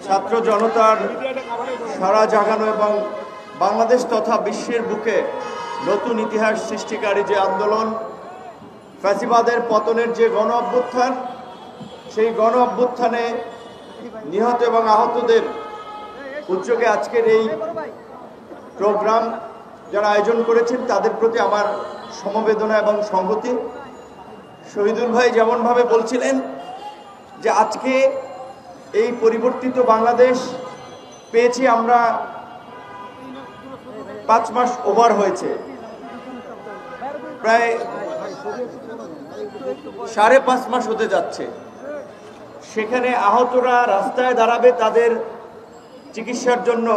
ছাত্র জনতার সারা জাগানো এবং বাংলাদেশ তথা বিশ্বের বুকে নতুন ইতিহাস সৃষ্টিকারী যে আন্দোলন, ফ্যাসিবাদের পতনের যে গণ অভ্যুত্থান, সেই গণ অভ্যুত্থানে নিহত এবং আহতদের উদ্যোগে আজকের এই প্রোগ্রাম যারা আয়োজন করেছেন তাদের প্রতি আমার সমবেদনা এবং সংহতি। শহীদুল ভাই যেমনভাবে বলছিলেন যে আজকে এই পরিবর্তিত বাংলাদেশ পেয়েছি আমরা, 5 মাস ওভার হয়েছে, প্রায় 5.5 মাস হতে যাচ্ছে। সেখানে আহতরা রাস্তায় দাঁড়াবে তাদের চিকিৎসার জন্য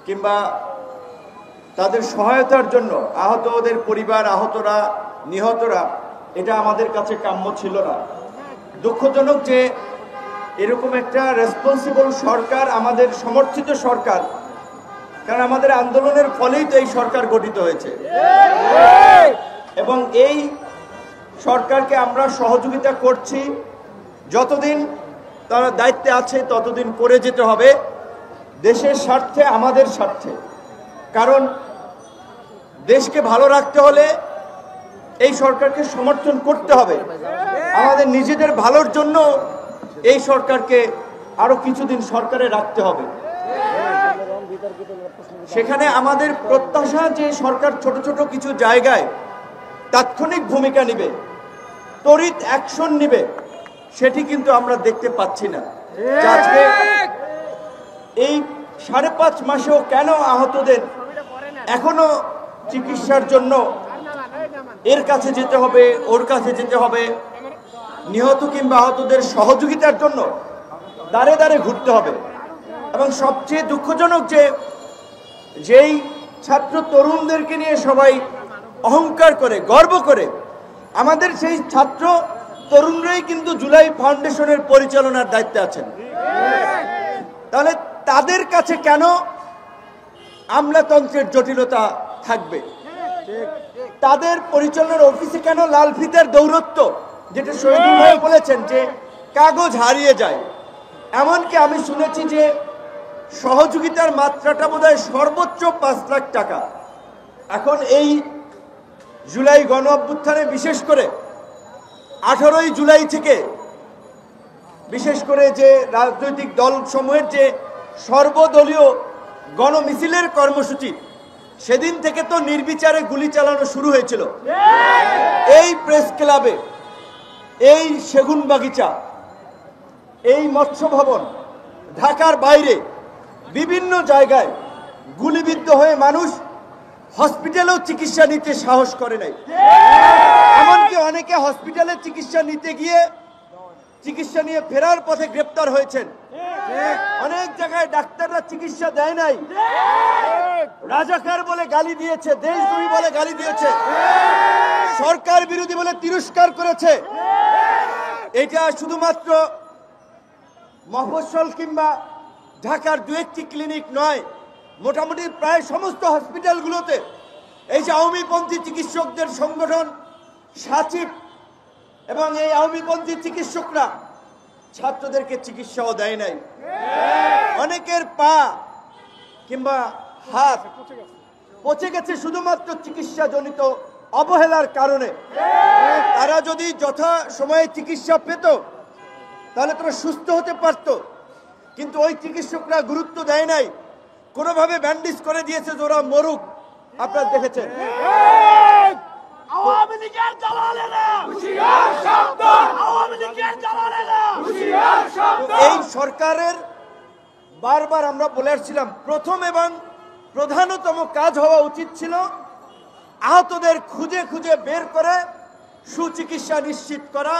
কিংবা তাদের সহায়তার জন্য, আহতদের পরিবার, আহতরা, নিহতরা, এটা আমাদের কাছে কাম্য ছিল না। দুঃখজনক যে এরকম একটা রেসপন্সিবল সরকার, আমাদের সমর্থিত সরকার, কারণ আমাদের আন্দোলনের ফলেই তো এই সরকার গঠিত হয়েছে, এবং এই সরকারকে আমরা সহযোগিতা করছি। যতদিন তারা দায়িত্বে আছে ততদিন করে যেতে হবে, দেশের স্বার্থে, আমাদের স্বার্থে। কারণ দেশকে ভালো রাখতে হলে এই সরকারকে সমর্থন করতে হবে। আমাদের নিজেদের ভালোর জন্য এই সরকারকে আরো কিছুদিন সরকারে রাখতে হবে। সেখানে আমাদের প্রত্যাশা যে সরকার ছোট ছোট কিছু জায়গায় তাৎক্ষণিক ভূমিকা নিবে, তড়িৎ অ্যাকশন নিবে, সেটি কিন্তু আমরা দেখতে পাচ্ছি না। আজকে এই 5.5 মাসেও কেন আহতদের এখনো চিকিৎসার জন্য এর কাছে যেতে হবে, ওর কাছে যেতে হবে, নিহত কিংবা আহতদের সহযোগিতার জন্য দাঁড়ে দাঁড়ে ঘুরতে হবে। এবং সবচেয়ে দুঃখজনক যে যেই ছাত্র তরুণদেরকে নিয়ে সবাই অহংকার করে, গর্ব করে, আমাদের সেই ছাত্র তরুণরাই কিন্তু জুলাই ফাউন্ডেশনের পরিচালনার দায়িত্বে আছেন। তাহলে তাদের কাছে কেন আমলাতন্ত্রের জটিলতা থাকবে? তাদের পরিচালনার অফিসে কেন লাল ফিতার দৌরত্ব, যেটা শহীদুল ভাই বলেছেন যে কাগজ হারিয়ে যায়? এমনকি আমি শুনেছি যে সহযোগিতার মাত্রাটা বোধহয় সর্বোচ্চ 5 লাখ টাকা। এখন এই জুলাই গণ অভ্যুত্থানে বিশেষ করে 18ই জুলাই থেকে বিশেষ করে যে রাজনৈতিক দল সমূহের যে সর্বদলীয় গণমিছিলের কর্মসূচি, সেদিন থেকে তো নির্বিচারে গুলি চালানো শুরু হয়েছিল। এই প্রেস ক্লাবে, এই সেগুন বাগিচা, এই মৎস্য ভবন, ঢাকার বাইরে বিভিন্ন জায়গায় গুলিবিদ্ধ হয়ে মানুষ হসপিটালেও চিকিৎসা নিতে সাহস করে নাই। এমনকি অনেকে হসপিটালে চিকিৎসা নিতে গিয়ে চিকিৎসা নিয়ে ফেরার পথে গ্রেপ্তার হয়েছেন। অনেক জায়গায় ডাক্তাররা চিকিৎসা দেয় নাই, রাজাকার বলে গালি দিয়েছে, দেশদ্রোহী বলে গালি দিয়েছে, সরকার বিরোধী বলে তিরস্কার করেছে। এটা শুধুমাত্র মফস্বল কিংবা ঢাকার 2-1টি ক্লিনিক নয়, মোটামুটি প্রায় সমস্ত হসপিটালগুলোতে এই যে আওয়ামীপন্থী চিকিৎসকদের সংগঠন সাচিব এবং এই আওয়ামীপন্থী চিকিৎসকরা ছাত্রদেরকে চিকিৎসাও দেয় নাই। অনেকের পা কিংবা হাত পচে গেছে শুধুমাত্র চিকিৎসাজনিত অবহেলার কারণে। তারা যদি যথা সময়ে চিকিৎসা পেত তাহলে তারা সুস্থ হতে পারত, কিন্তু ওই চিকিৎসকরা গুরুত্ব দেয় নাই, কোনোভাবে ব্যান্ডেজ করে দিয়েছে যে ওরা মরুক। আপনারা দেখেছেন এই সরকারের বারবার আমরা বলে আসছিলাম, প্রথম এবং প্রধানতম কাজ হওয়া উচিত ছিল আহতদের খুঁজে খুঁজে বের করে সুচিকিৎসা নিশ্চিত করা,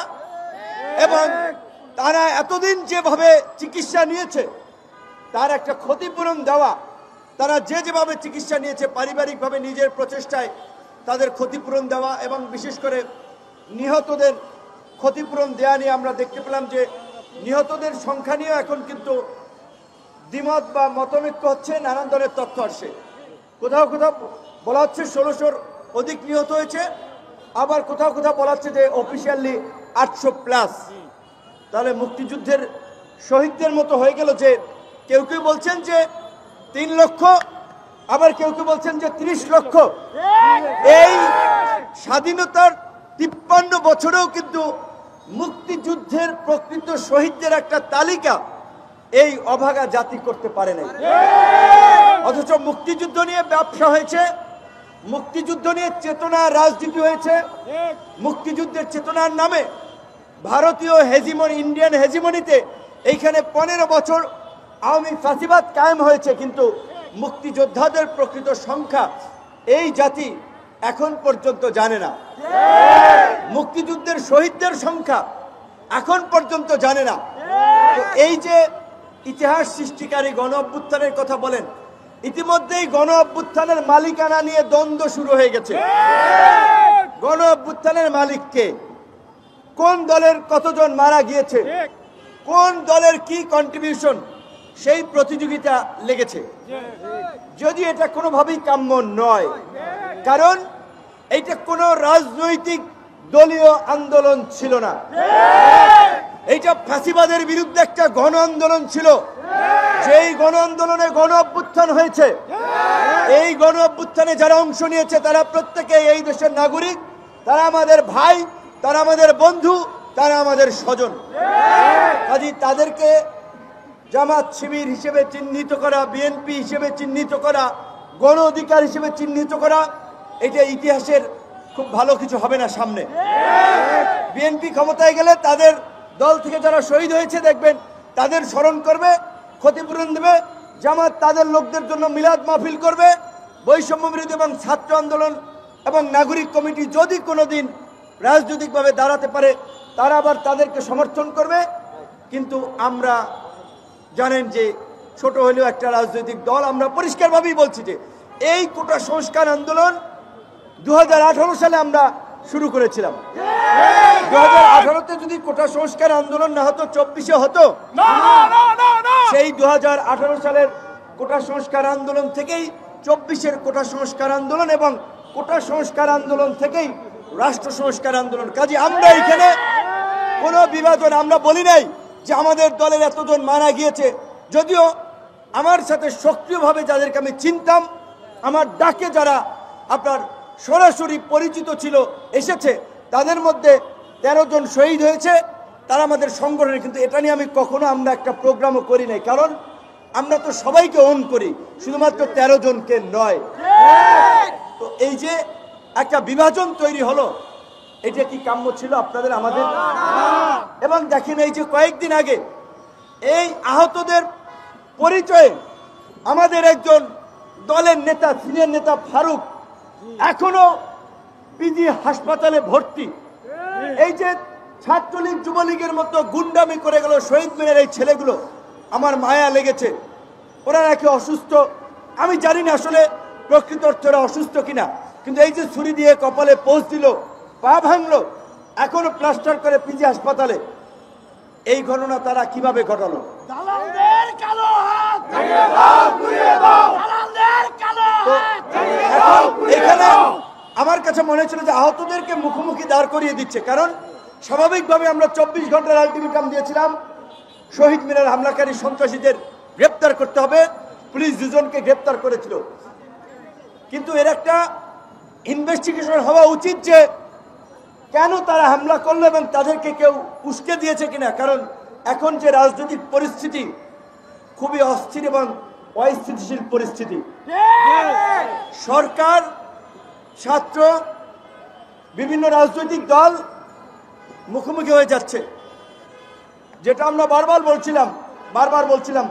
এবং তারা এতদিন যেভাবে চিকিৎসা নিয়েছে তার একটা ক্ষতিপূরণ দেওয়া। তারা যেভাবে চিকিৎসা নিয়েছে পারিবারিকভাবে নিজের প্রচেষ্টায় তাদের ক্ষতিপূরণ দেওয়া, এবং বিশেষ করে নিহতদের ক্ষতিপূরণ দেওয়া নিয়ে আমরা দেখতে পেলাম যে নিহতদের সংখ্যা নিয়েও এখন কিন্তু দ্বিমত বা মতনৈক্য হচ্ছে, নানান ধরনের তথ্য আসছে। কোথাও কোথাও বলা হচ্ছে 1600-র অধিক নিহত হয়েছে, আবার কোথাও কোথাও বলা হচ্ছে যে অফিসিয়ালি 800+। তাহলে মুক্তিযুদ্ধের শহীদদের মতো হয়ে গেল যে কেউ কেউ বলছেন যে 3 লক্ষ, আবার কেউ কেউ বলছেন যে 30 লক্ষ। এই স্বাধীনতার 53 বছরেও কিন্তু মুক্তিযুদ্ধের প্রকৃত শহীদদের একটা তালিকা এই অভাগা জাতি করতে পারে নাই। অথচ মুক্তিযুদ্ধ নিয়ে ব্যবসা হয়েছে, মুক্তিযুদ্ধ নিয়ে চেতনা রাজনীতি হয়েছে, মুক্তিযুদ্ধের চেতনার নামে ভারতীয় হেজিমনি, ইন্ডিয়ান হেজিমনিতে এইখানে 15 বছর আওয়ামী ফাঁসিবাদ কায়েম হয়েছে, কিন্তু মুক্তিযোদ্ধাদের প্রকৃত সংখ্যা এই জাতি এখন পর্যন্ত জানে না। মুক্তিযুদ্ধের শহীদদের সংখ্যা এখন পর্যন্ত জানে না। তো এই যে ইতিহাস সৃষ্টিকারী গণ অভ্যুত্থানের কথা বলেন, ইতিমধ্যেই গণ অভ্যুত্থানের মালিকানা নিয়ে দ্বন্দ্ব শুরু হয়ে গেছে। গণ অভ্যুত্থানের মালিককে, কোন দলের কতজন মারা গিয়েছে, কোন দলের কি কন্ট্রিবিউশন, সেই প্রতিযোগিতা লেগেছে। যদি এটা কোনোভাবেই কাম্য নয়, কারণ এইটা কোনো রাজনৈতিক দলীয় আন্দোলন ছিল না, এইটা ফ্যাসিবাদের বিরুদ্ধে একটা গণ আন্দোলন ছিল। যেই গণ আন্দোলনে গণ অভ্যুত্থান হয়েছে, এই গণ অভ্যুত্থানে যারা অংশ নিয়েছে তারা প্রত্যেকে এই দেশের নাগরিক, তারা আমাদের ভাই, তারা আমাদের বন্ধু, তারা আমাদের স্বজন। কাজী তাদেরকে জামাত শিবির হিসেবে চিহ্নিত করা, বিএনপি হিসেবে চিহ্নিত করা, গণ অধিকার হিসেবে চিহ্নিত করা, এটা ইতিহাসের খুব ভালো কিছু হবে না সামনে। বিএনপি ক্ষমতায় গেলে তাদের দল থেকে যারা শহীদ হয়েছে দেখবেন তাদের স্মরণ করবে, ক্ষতিপূরণ দেবে। জামাত তাদের লোকদের জন্য মিলাদ মাহফিল করবে। বৈষম্য বিরোধী এবং ছাত্র আন্দোলন এবং নাগরিক কমিটি যদি কোনোদিন রাজনৈতিকভাবে দাঁড়াতে পারে, তারা আবার তাদেরকে সমর্থন করবে। কিন্তু আমরা জানেন যে ছোট হলেও একটা রাজনৈতিক দল, আমরা পরিষ্কারভাবেই বলছি যে এই কোটা সংস্কার আন্দোলন 2018 সালে আমরা শুরু করেছিলাম। 2018-তে যদি কোটা সংস্কার আন্দোলন না হতো, 24-এ হতো। সেই 2018 সালের কোটা সংস্কার আন্দোলন থেকেই 24-এর কোটা সংস্কার আন্দোলন, এবং কোটা সংস্কার আন্দোলন থেকেই রাষ্ট্র সংস্কার আন্দোলন। কাজে আমরা এখানে কোনো বিভাজন আমরা বলি নাই যে আমাদের দলের এতজন মারা গিয়েছে। যদিও আমার সাথে সক্রিয়ভাবে যাদেরকে আমি চিনতাম, আমার ডাকে যারা আপনার সরাসরি পরিচিত ছিল, এসেছে, তাদের মধ্যে 13 জন শহীদ হয়েছে, তারা আমাদের সংগঠনে। কিন্তু এটা নিয়ে আমি কখনো আমরা একটা প্রোগ্রামও করি নাই, কারণ আমরা তো সবাইকে অন করি, শুধুমাত্র 13 জনকে নয়। তো এই যে একটা বিভাজন তৈরি হলো, এটা কি কাম্য ছিল আপনাদের আমাদের? এবং দেখেন এই যে কয়েকদিন আগে এই আহতদের পরিচয়ে আমাদের একজন দলের নেতা, সিনিয়র নেতা ফারুক এখনো পিজি হাসপাতালে ভর্তি। এই যে ছাত্রলীগ যুবলীগের মতো গুন্ডামি করে গেল শহীদ মিনারের এই ছেলেগুলো, আমার মায়া লেগেছে। ওরা নাকি অসুস্থ, আমি জানি না আসলে প্রকৃত অর্থে ওরা অসুস্থ কিনা, কিন্তু এই যে ছুরি দিয়ে কপালে পোঁচ দিল, পা ভাঙলো, এখনো প্লাস্টার করে পিজি হাসপাতালে। এই ঘটনা তারা কিভাবে ঘটালো? এখানে আমার কাছে মনে হচ্ছিল যে আহতদেরকে মুখোমুখি দাঁড় করিয়ে দিচ্ছে, কারণ স্বাভাবিকভাবে আমরা 24 ঘন্টার আলটিমেটাম দিয়েছিলাম শহীদ মিনার হামলাকারী সন্ত্রাসীদের গ্রেপ্তার করতে হবে। পুলিশ 2 জনকে গ্রেপ্তার করেছিল, কিন্তু এর একটা ইনভেস্টিগেশন হওয়া উচিত যে কেন তারা হামলা করলো এবং তাদেরকে কেউ উস্কে দিয়েছে কিনা। কারণ এখন যে রাজনৈতিক পরিস্থিতি খুবই অস্থির এবং অস্থিতিশীল পরিস্থিতি, সরকার, ছাত্র, বিভিন্ন রাজনৈতিক দল মুখোমুখি হয়ে যাচ্ছে। যেটা আমরা বারবার বলছিলাম,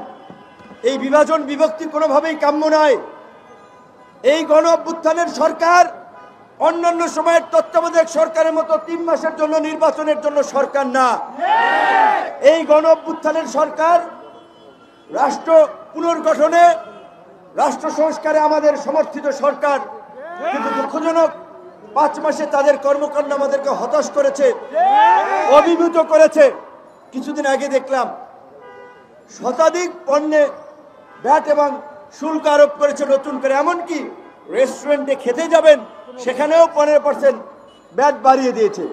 এই বিভাজন বিভক্তি কোনোভাবেই কাম্য নয়। এই গণ অভ্যুত্থানের সরকার অন্যান্য সময়ের তত্ত্বাবধায়ক সরকারের মতো 3 মাসের জন্য নির্বাচনের জন্য সরকার না। এই গণ অভ্যুত্থানের সরকার রাষ্ট্র পুনর্গঠনে, রাষ্ট্র সংস্কারে আমাদের সমর্থিত সরকার। কিন্তু দুঃখজনক 5 মাসে তাদের কর্মকাণ্ড আমাদেরকে হতাশ করেছে, অভিভূত করেছে। কিছুদিন আগে দেখলাম শতাধিক পণ্যে ভ্যাট এবং শুল্ক আরোপ করেছে নতুন করে। এমনকি রেস্টুরেন্টে খেতে যাবেন, সেখানেও 15% ভ্যাট বাড়িয়ে দিয়েছে।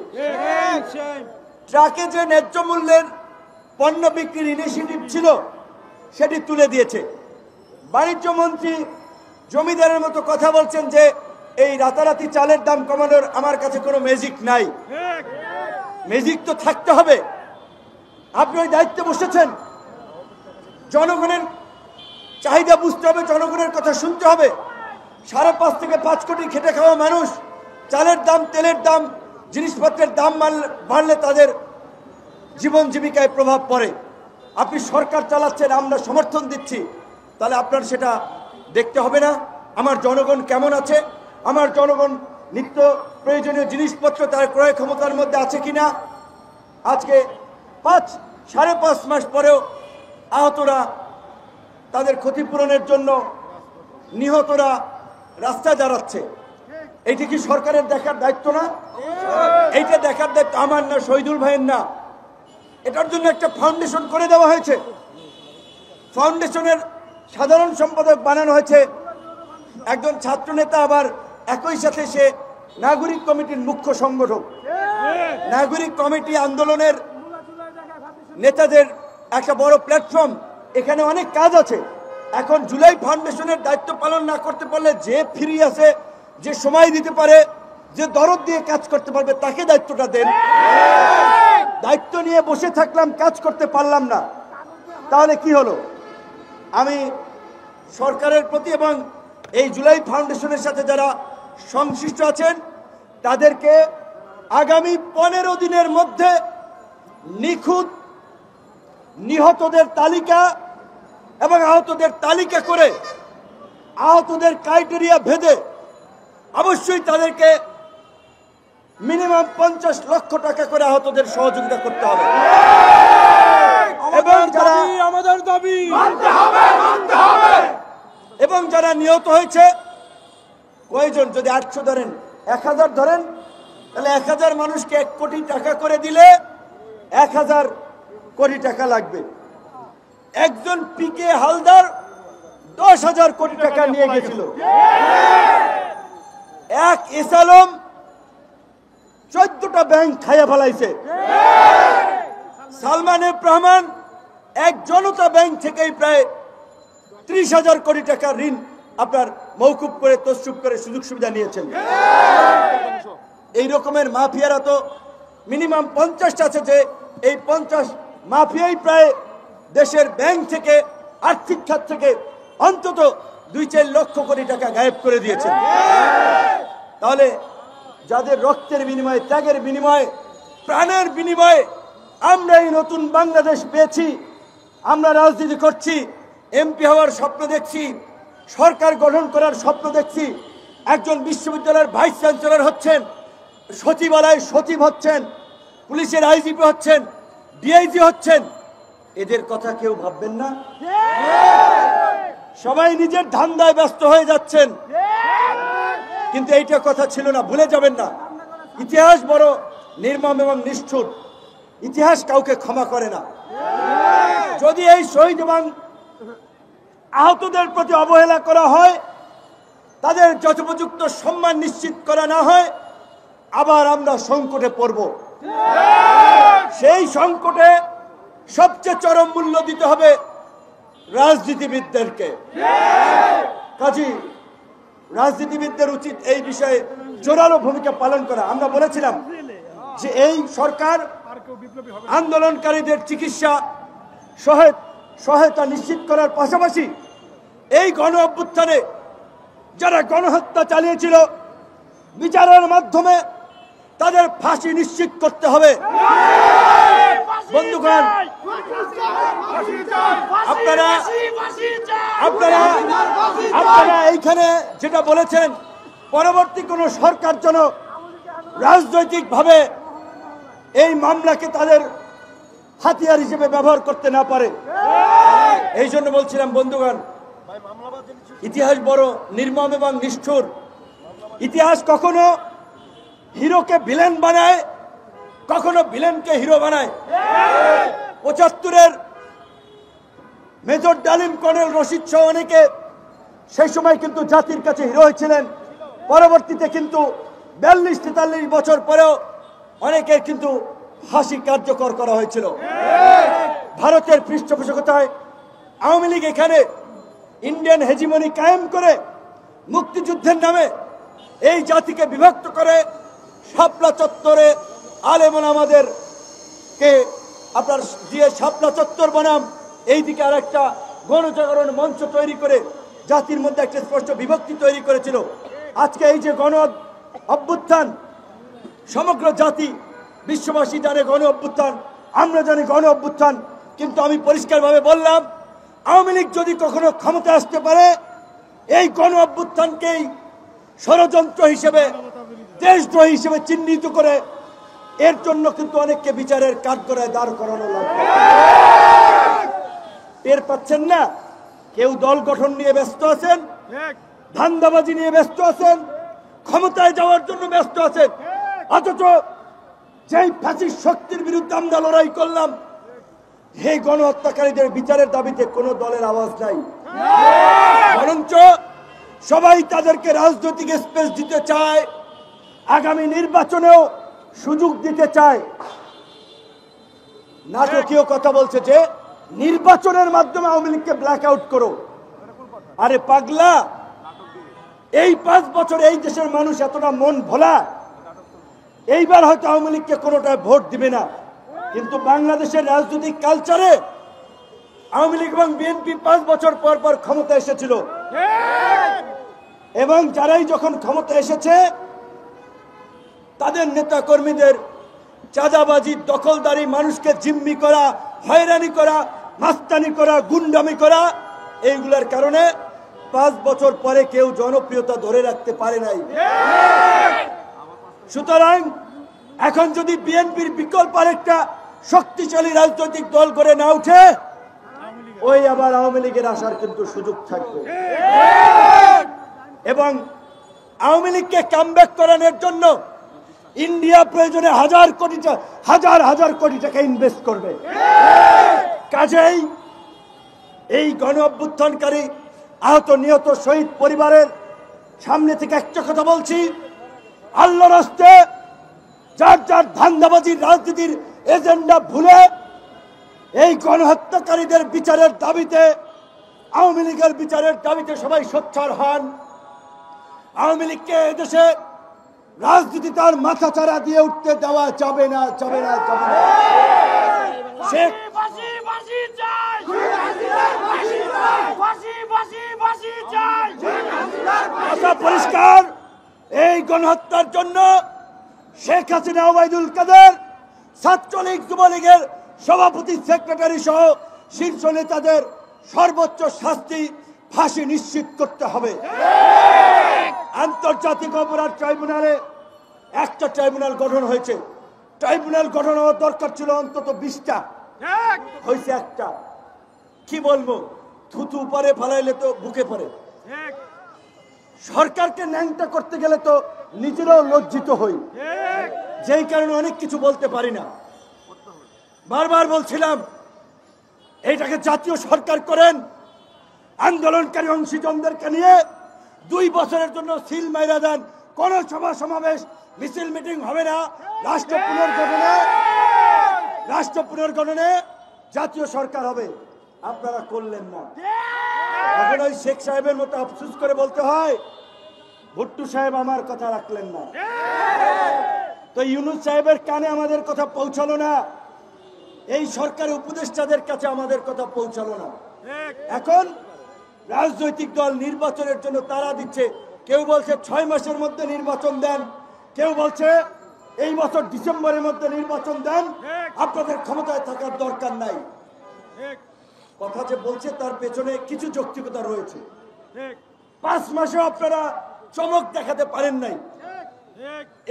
ট্রাকে যে ন্যায্য মূল্যের পণ্য বিক্রির ইনিশিয়েটিভ ছিল সেটি তুলে দিয়েছে। বাণিজ্য মন্ত্রী জমিদারের মতো কথা বলছেন যে এই রাতারাতি চালের দাম কমানোর আমার কাছে কোনো ম্যাজিক নাই। ম্যাজিক তো থাকতে হবে। আপনি ওই দায়িত্বে বসেছেন, জনগণের চাহিদা বুঝতে হবে, জনগণের কথা শুনতে হবে। 5.5 থেকে 5 কোটি খেটে খাওয়া মানুষ, চালের দাম, তেলের দাম, জিনিসপত্রের দাম বাড়লে তাদের জীবন জীবিকায় প্রভাব পড়ে। আপনি সরকার চালাচ্ছেন, আমরা সমর্থন দিচ্ছি, তাহলে আপনার সেটা দেখতে হবে না আমার জনগণ কেমন আছে, আমার জনগণ নিত্য প্রয়োজনীয় জিনিসপত্র তার ক্রয় ক্ষমতার মধ্যে আছে কিনা। আজকে 5.5 মাস পরেও আহতরা তাদের ক্ষতিপূরণের জন্য নিহতরা রাস্তায় দাঁড়াচ্ছে। এইটা কি সরকারের দেখার দায়িত্ব না? এইটা দেখার দায়িত্ব আমার না, শহীদুল ভাইয়ের না। এটার জন্য একটা ফাউন্ডেশন করে দেওয়া হয়েছে। ফাউন্ডেশনের সাধারণ সম্পাদক বানানো হয়েছে একজন ছাত্রনেতা, আবার একই সাথে সে নাগরিক কমিটির মুখ্য সংগঠক। নাগরিক কমিটি আন্দোলনের নেতাদের একটা বড় প্ল্যাটফর্ম, এখানে অনেক কাজ আছে। এখন জুলাই ফাউন্ডেশনের দায়িত্ব পালন না করতে পারলে যে ফ্রি আছে, যে সময় দিতে পারে, যে দরদ দিয়ে কাজ করতে পারবে তাকে দায়িত্বটা দেন। দায়িত্ব নিয়ে বসে থাকলাম, কাজ করতে পারলাম না, তাহলে কি হলো? আমি সরকারের প্রতি এবং এই জুলাই ফাউন্ডেশনের সাথে যারা সংশ্লিষ্ট আছেন তাদেরকে আগামী 15 দিনের মধ্যে নিখুঁত নিহতদের তালিকা এবং আহতদের তালিকা করে আহতদের ক্রাইটেরিয়া ভেদে অবশ্যই তাদেরকে মিনিমাম 50 লক্ষ টাকা করে আহতদের সহযোগিতা করতে হবে। এবং যারা নিহত হয়েছে কয়জন, যদি 800 ধরেন, 1000 ধরেন, তাহলে 1000 মানুষকে 1 কোটি টাকা করে দিলে 1000 কোটি টাকা লাগবে। একজন পিকে হালদার 10,000 কোটি টাকা নিয়ে গেছিল। এক এসালম 14টা ব্যাংক খাইয়া ফেলাইছে। সালমান এফ রহমান এক জনতা ব্যাংক থেকেই প্রায় 30,000 কোটি টাকা ঋণ আপনার মৌকুব করে, তসরুপ করে সুযোগ সুবিধা নিয়েছেন। এই রকমের মাফিয়ারা তো মিনিমাম 50টা আছে, যে এই 50 মাফিয়াই প্রায় দেশের ব্যাংক থেকে, আর্থিক খাত থেকে অন্তত 2-4 লক্ষ কোটি টাকা গায়েব করে দিয়েছেন। তাহলে যাদের রক্তের বিনিময়ে, ত্যাগের বিনিময়ে, প্রাণের বিনিময়ে আমরা এই নতুন বাংলাদেশ পেয়েছি, আমরা রাজনীতি করছি, এমপি হওয়ার স্বপ্ন দেখছি, সরকার গঠন করার স্বপ্ন দেখছি, একজন বিশ্ববিদ্যালয়ের ভাইস চ্যান্সেলর হচ্ছেন, সচিবালয়ের সচিব হচ্ছেন, পুলিশের আইজিপি হচ্ছেন, ডিআইজি হচ্ছেন, এদের কথা কেউ ভাববেন না? সবাই নিজের ধান্দায় ব্যস্ত হয়ে যাচ্ছেন, কিন্তু এইটা কথা ছিল না। ভুলে যাবেন না, ইতিহাস বড় নির্মম এবং নিষ্ঠুর। ইতিহাস কাউকে ক্ষমা করে না। যদি এই শহীদ এবং আহতদের প্রতি অবহেলা করা হয়, তাদের যথোপযুক্ত সম্মান নিশ্চিত করা না হয়, আবার আমরা সংকটে পড়ব। সেই সংকটে সবচেয়ে চরম মূল্য দিতে হবে রাজনীতিবিদদেরকে। কাজী রাজনীতিবিদদের উচিত এই বিষয়ে জোরালো ভূমিকা পালন করা। আমরা বলেছিলাম যে এই সরকার আন্দোলনকারীদের চিকিৎসা সহায়তা নিশ্চিত করার পাশাপাশি এই গণ অভ্যুত্থানে যারা গণহত্যা চালিয়েছিল বিচারের মাধ্যমে তাদের ফাঁসি নিশ্চিত করতে হবে। বন্ধুগণ, আপনারা এইখানে যেটা বলেছেন, পরবর্তী কোন সরকার যেন রাজনৈতিকভাবে এই মামলাকে তাদের হাতিয়ার হিসেবে ব্যবহার করতে না পারে। এই জন্য বলছিলাম বন্ধুগণ, ইতিহাস বড় নির্মম এবং নিষ্ঠুর। ইতিহাস কখনো হিরোকে ভিলেন বানায়, কখনো ভিলেনকে হিরো বানায়। 75-এর মেজর ডালিম, কর্নেল রশিদ সহ অনেকে সেই সময় কিন্তু জাতির কাছে হিরো হয়েছিলেন। পরবর্তীতে কিন্তু 42-43 বছর পরেও অনেকের কিন্তু ফাঁসি কার্যকর করা হয়েছিল। ভারতের পৃষ্ঠপোষকতায় আওয়ামী লীগ এখানে ইন্ডিয়ান হেজিমনি কায়েম করে মুক্তিযুদ্ধের নামে এই জাতিকে বিভক্ত করে শাপলা চত্বরে আলেমন আমাদেরকে আপনার দিয়ে শাপলা চত্বর বনাম এইদিকে আর একটা গণজাগরণ মঞ্চ তৈরি করে জাতির মধ্যে একটা স্পষ্ট বিভক্তি তৈরি করেছিল। আজকে এই যে গণ অভ্যুত্থান, সমগ্র জাতি বিশ্ববাসী জানে গণ অভ্যুত্থান, আমরা জানি গণ অভ্যুত্থান, কিন্তু আমি পরিষ্কারভাবে বললাম আওয়ামী লীগ যদি কখনো ক্ষমতায় আসতে পারে এই গণ অভ্যুত্থানকেই ষড়যন্ত্র হিসেবে, দেশদ্রোহী হিসেবে চিহ্নিত করে এর জন্য কিন্তু অনেককে বিচারের কাঠগড়ায় দাঁড় করানো লাগবে। টের পাচ্ছেন না? কেউ দল গঠন নিয়ে ব্যস্ত আছেন, ধান্দাবাজি নিয়ে ব্যস্ত আছেন, ক্ষমতায় যাওয়ার জন্য ব্যস্ত আছেন, অথচ যেই ফ্যাসিস্ট শক্তির বিরুদ্ধে আমরা লড়াই করলাম এই গণহত্যাকারীদের বিচারের দাবিতে কোনো দলের আওয়াজ নাই। বরঞ্চ সবাই তাদেরকে রাজনৈতিক স্পেস দিতে চায়, আগামী নির্বাচনেও সুযোগ দিতে চায়। নাটকীয় কথা বলছে যে নির্বাচনের মাধ্যমে আওয়ামী লীগকে ব্ল্যাক আউট করো। আরে পাগলা, এই 5 বছর এই দেশের মানুষ এতটা মন ভোলা, এইবার হয়তো আওয়ামী লীগকে কোনোটা ভোট দিবে না, কিন্তু বাংলাদেশের রাজনৈতিক কালচারে আওয়ামী লীগ এবং বিএনপি 5 বছর পর পর ক্ষমতা এসেছিল এবং যারাই যখন ক্ষমতা এসেছে তাদের নেতা কর্মীদের চাঁদাবাজি, দখলদারি, মানুষকে জিম্মি করা, হয়রানি করা, মাস্তানি করা, গুন্ডামি করা, এইগুলোর কারণে 5 বছর পরে কেউ জনপ্রিয়তা ধরে রাখতে পারে নাই। সুতরাং এখন যদি বিএনপির বিকল্প আরেকটা শক্তিশালী রাজনৈতিক দল করে না উঠে, ওই আবার আওয়ামী লীগের আসার কিন্তু সুযোগ থাকবে। এবং আওয়ামী লীগকে কামব্যাক করানোর জন্য ইন্ডিয়া প্রয়োজনে হাজার কোটি টাকা ইনভেস্ট করবে। কাজেই এই গণ অভ্যুত্থানকারী আহত নিহত শহীদ পরিবারের সামনে থেকে একটা কথা বলছি, আল্লাহর রাস্তে যার যার ধান্দাবাজির রাজনীতির এজেন্ডা ভুলে এই গণহত্যাকারীদের বিচারের দাবিতে, আওয়ামী লীগের বিচারের দাবিতে সবাই সোচ্চার হন। আওয়ামী লীগকে এদেশে রাজনীতি তার মাথা চারা দিয়ে উঠতে দেওয়া যাবে না, যাবে না, যাবে না। পরিষ্কার, এই গণহত্যার জন্য শেখ হাসিনা, ওবায়দুল কাদের, ছাত্রলীগ, যুবলীগের সভাপতি, সেক্রেটারি সহ শীর্ষ নেতাদের সর্বোচ্চ শাস্তি, ফাঁসি নিশ্চিত করতে হবে। আন্তর্জাতিক অপরাধ ট্রাইব্যুনালে একটা ট্রাইব্যুনাল গঠন হয়েছে, ট্রাইব্যুনাল গঠন হওয়ার দরকার ছিল অন্তত 20টা, হয়েছে একটা। কি বলবো, থুতু পরে ফালাইলে তো বুকে পড়ে। সরকারকে ন্যাংটা করতে গেলে তো নিজেরাও লজ্জিত হই, যেই কারণে অনেক কিছু বলতে পারি না। বারবার বলছিলাম এইটাকে জাতীয় সরকার করেন, আন্দোলনকারী অংশীজনদেরকে নিয়ে 2 বছরের জন্য সিল মাইরা দেন, কোন সভা সমাবেশ মিছিল মিটিং হবে না, রাষ্ট্র পুনর্গঠনে জাতীয় সরকার হবে। আপনারা করলেন না। এখন ওই শেখ সাহেবের মতো আফসোস করে বলতে হয় ভুট্টু সাহেব আমার কথা রাখলেন না, তো ইউনূস সাহেবের কানে আমাদের কথা পৌঁছালো না, এই সরকারের উপদেষ্টাদের কাছে আমাদের কথা পৌঁছালো না। এখন রাজনৈতিক দল নির্বাচনের জন্য তারা দিচ্ছে, কেউ বলছে 6 মাসের মধ্যে নির্বাচন দেন, কেউ বলছে এই বছর ডিসেম্বরের মধ্যে নির্বাচন দেন, আপনাদের ক্ষমতায় থাকার দরকার নাই। কথা যে বলছে তার পেছনে কিছু যৌক্তিকতা রয়েছে। 5 মাসে আপনারা চমক দেখাতে পারেন নাই,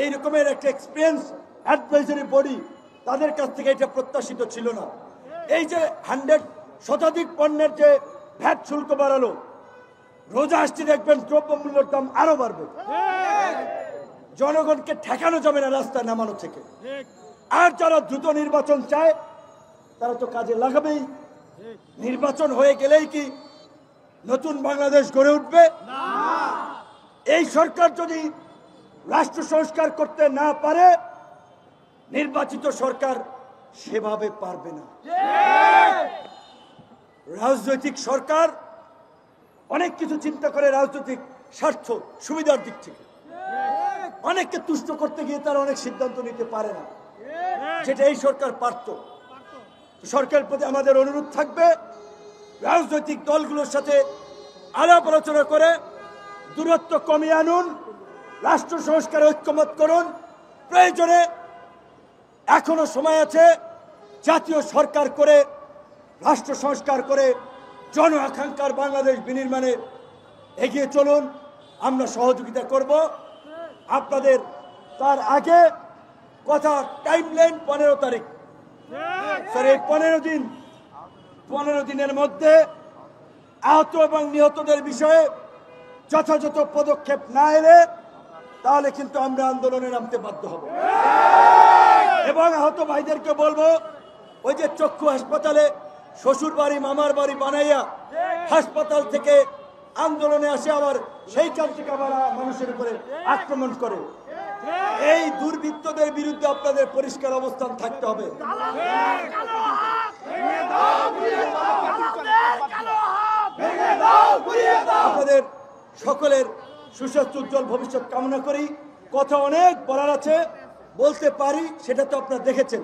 এই রকমের একটা এক্সপিরিয়েন্স অ্যাডভাইজারি বডি, তাদের কাছ থেকে এটা প্রত্যাশিত ছিল না। এই যে 100 শতাধিক পণ্যের যে ভ্যাট শুল্ক বাড়ালো, রোজা আসছে দেখবেন দ্রব্যমূল্যের দাম আরো বাড়বে, জনগণকে ঠেকানো যাবে না রাস্তায় নামানো থেকে। আর যারা দ্রুত নির্বাচন চায় তারা তো কাজে লাগাবেই। নির্বাচন হয়ে গেলেই কি নতুন বাংলাদেশ গড়ে উঠবে? এই সরকার যদি রাষ্ট্র সংস্কার করতে না পারে, নির্বাচিত সরকার সেভাবে পারবে না। রাজনৈতিক সরকার অনেক কিছু চিন্তা করে রাজনৈতিক স্বার্থ সুবিধার দিক থেকে, অনেককে তুষ্ট করতে গিয়ে তারা অনেক সিদ্ধান্ত নিতে পারে না, যেটা এই সরকার পারত। সরকারের প্রতি আমাদের অনুরোধ থাকবে, রাজনৈতিক দলগুলোর সাথে আলাপ আলোচনা করে দূরত্ব কমিয়ে আনুন, রাষ্ট্র সংস্কারে ঐক্যমত করুন। প্রয়োজনে এখনো সময় আছে, জাতীয় সরকার করে রাষ্ট্র সংস্কার করে জন আকাঙ্ক্ষার বাংলাদেশ বিনির্মাণে এগিয়ে চলুন। আমরা সহযোগিতা করব আপনাদের। তার আগে কথা, টাইমলাইন 15 তারিখ, স্যার এই 15 দিনের মধ্যে আহত এবং নিহতদের বিষয়ে যথাযথ পদক্ষেপ না এলে তাহলে কিন্তু আমরা আন্দোলনে নামতে বাধ্য হব। এবং আহত ভাইদেরকে বলবো, ওই যে চক্ষু হাসপাতালে শ্বশুর বাড়ি মামার বাড়ি বানাইয়া হাসপাতাল থেকে আন্দোলনে আসে, আবার সেইখান থেকে আবার মানুষের উপরে আক্রমণ করে, এই দুর্বৃত্তদের বিরুদ্ধে আপনাদের পরিষ্কার অবস্থান থাকতে হবে। আপনাদের সকলের সুস্বাস্থ্য উজ্জ্বল ভবিষ্যৎ কামনা করি। কথা অনেক বলার আছে, বলতে পারি, সেটা তো আপনারা দেখেছেন।